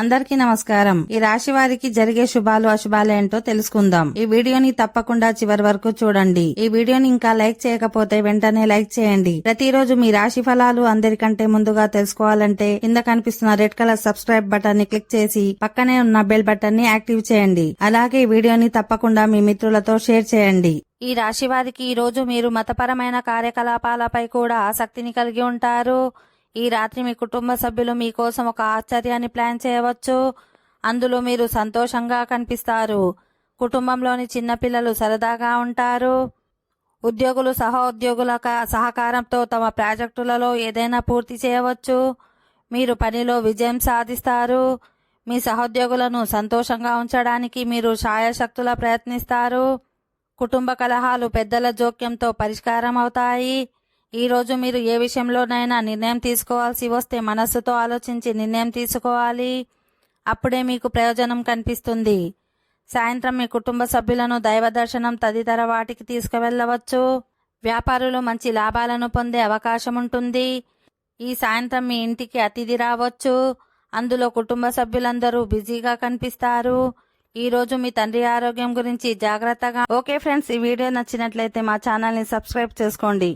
అందరికీ నమస్కారం. ఈ రాశి వారికి జరిగే శుభాలు అశుభాలు ఏంటో తెలుసుకుందాం. ఈ వీడియోని తప్పకుండా చివరి వరకు చూడండి. ఈ వీడియోని ఇంకా లైక్ చేయకపోతే వెంటనే లైక్ చేయండి. ప్రతిరోజు మీ రాశి ఫలాలు అందరికంటే ముందుగా తెలుసుకోవాలంటే కింద కనిపిస్తున్న రెడ్ కలర్ సబ్స్క్రైబ్ బటన్ ని క్లిక్ చేసి పక్కనే ఉన్న బెల్ బటన్ ని యాక్టివ్ చేయండి. అలాగే ఈ వీడియోని తప్పకుండా మీ మిత్రులతో షేర్ చేయండి. ఈ రాశి వారికి ఈ రోజు మీరు మతపరమైన కార్యకలాపాలపై కూడా ఆసక్తిని కలిగి ఉంటారు. ఈ రాత్రి మీ కుటుంబ సభ్యులు మీకోసం ఒక ఆశ్చర్యాన్ని ప్లాన్ చేయవచ్చు. అందులో మీరు సంతోషంగా కనిపిస్తారు. కుటుంబంలోని చిన్నపిల్లలు సరదాగా ఉంటారు. ఉద్యోగులు సహోద్యోగుల సహకారంతో తమ ప్రాజెక్టులలో ఏదైనా పూర్తి చేయవచ్చు. మీరు పనిలో విజయం సాధిస్తారు. మీ సహోద్యోగులను సంతోషంగా ఉంచడానికి మీరు శాయశక్తులా ప్రయత్నిస్తారు. కుటుంబ కలహాలు పెద్దల జోక్యంతో పరిష్కారం అవుతాయి. ఈ రోజు మీరు ఏ విషయంలోనైనా నిర్ణయం తీసుకోవాల్సి వస్తే మనస్సుతో ఆలోచించి నిర్ణయం తీసుకోవాలి. అప్పుడే మీకు ప్రయోజనం కనిపిస్తుంది. సాయంత్రం మీ కుటుంబ సభ్యులను దైవ దర్శనం తదితర వాటికి తీసుకువెళ్లవచ్చు. వ్యాపారులు మంచి లాభాలను పొందే అవకాశం ఉంటుంది. ఈ సాయంత్రం మీ ఇంటికి అతిథి రావచ్చు. అందులో కుటుంబ సభ్యులందరూ బిజీగా కనిపిస్తారు. ఈ రోజు మీ తండ్రి ఆరోగ్యం గురించి జాగ్రత్తగా. ఓకే ఫ్రెండ్స్, ఈ వీడియో నచ్చినట్లయితే మా ఛానల్ని సబ్స్క్రైబ్ చేసుకోండి.